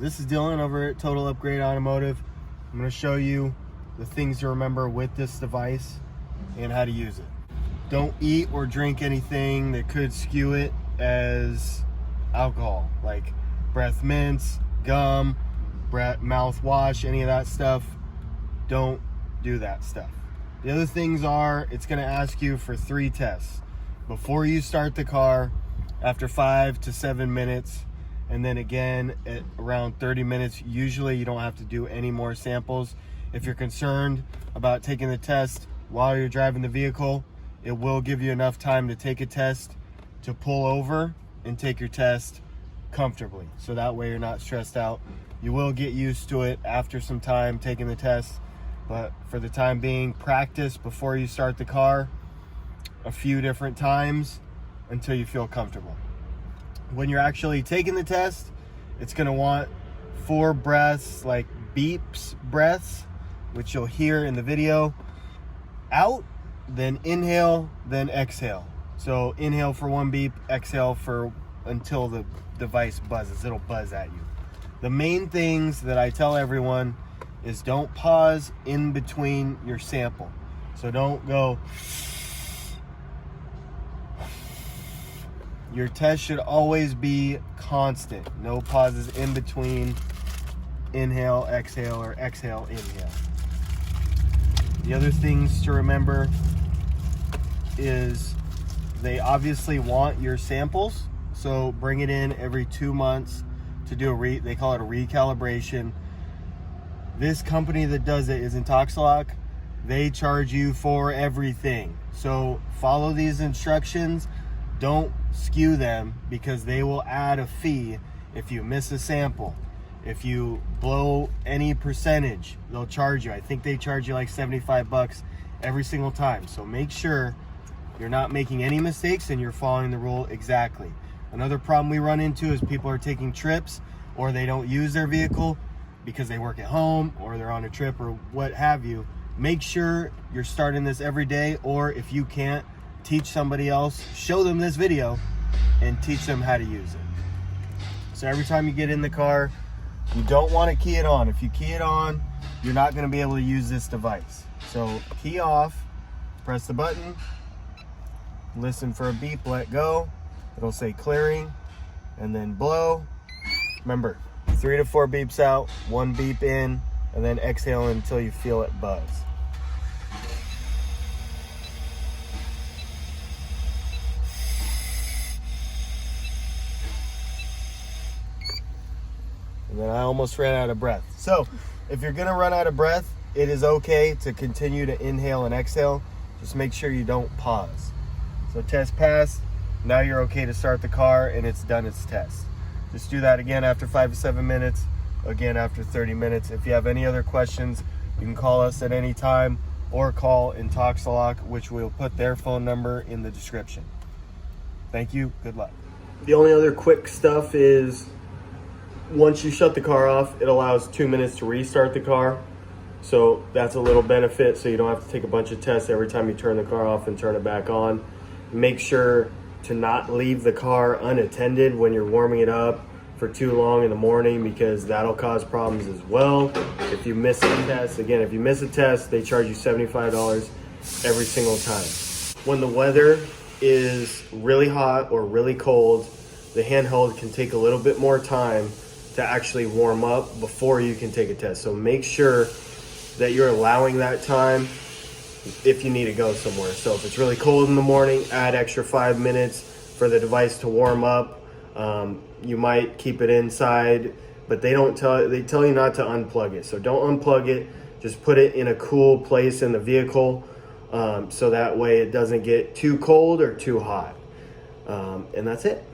This is Dylan over at Total Upgrade Automotive. I'm going to show you the things to remember with this device and how to use it. Don't eat or drink anything that could skew it as alcohol, like breath mints, gum, mouthwash, any of that stuff. Don't do that stuff. The other things are, it's going to ask you for 3 tests before you start the car, after 5 to 7 minutes, and then again at around 30 minutes. Usually you don't have to do any more samples. If you're concerned about taking the test while you're driving the vehicle, it will give you enough time to take a test, to pull over and take your test comfortably, so that way you're not stressed out. You will get used to it after some time taking the test, but for the time being, practice before you start the car a few different times until you feel comfortable. When you're actually taking the test, it's going to want 4 breaths, like beeps breaths, which you'll hear in the video. Out, then inhale, then exhale. So inhale for 1 beep, exhale for until the device buzzes. It'll buzz at you. The main things that I tell everyone is don't pause in between your sample. So don't go. Your test should always be constant. No pauses in between inhale, exhale, or exhale, inhale. The other things to remember is they obviously want your samples. So bring it in every 2 months to do they call it a recalibration. This company that does it is Intoxalock. They charge you for everything. So follow these instructions. Don't skew them, because they will add a fee if you miss a sample. If you blow any percentage, they'll charge you. I think they charge you like 75 bucks every single time. So make sure you're not making any mistakes and you're following the rule exactly. Another problem we run into is people are taking trips, or they don't use their vehicle because they work at home or they're on a trip or what have you. Make sure you're starting this every day, or if you can't, teach somebody else, show them this video and teach them how to use it. So every time you get in the car, you don't want to key it on. If you key it on, you're not going to be able to use this device. So key off, press the button, listen for a beep, let go. It'll say clearing, and then blow. Remember, 3 to 4 beeps out, 1 beep in, and then exhale until you feel it buzz. And then I almost ran out of breath. So if you're gonna run out of breath, it is okay to continue to inhale and exhale. Just make sure you don't pause. So test passed. Now you're okay to start the car and it's done its test. Just do that again after 5 to 7 minutes, again after 30 minutes. If you have any other questions, you can call us at any time or call Intoxalock, which we'll put their phone number in the description. Thank you, good luck. The only other quick stuff is, once you shut the car off, it allows 2 minutes to restart the car. So that's a little benefit, so you don't have to take a bunch of tests every time you turn the car off and turn it back on. Make sure to not leave the car unattended when you're warming it up for too long in the morning, because that'll cause problems as well. If you miss a test, again, if you miss a test, they charge you $75 every single time. When the weather is really hot or really cold, the handheld can take a little bit more time to actually warm up before you can take a test. So make sure that you're allowing that time if you need to go somewhere. So if it's really cold in the morning, add extra 5 minutes for the device to warm up. You might keep it inside, but they tell you not to unplug it. So don't unplug it, just put it in a cool place in the vehicle, so that way it doesn't get too cold or too hot. And that's it.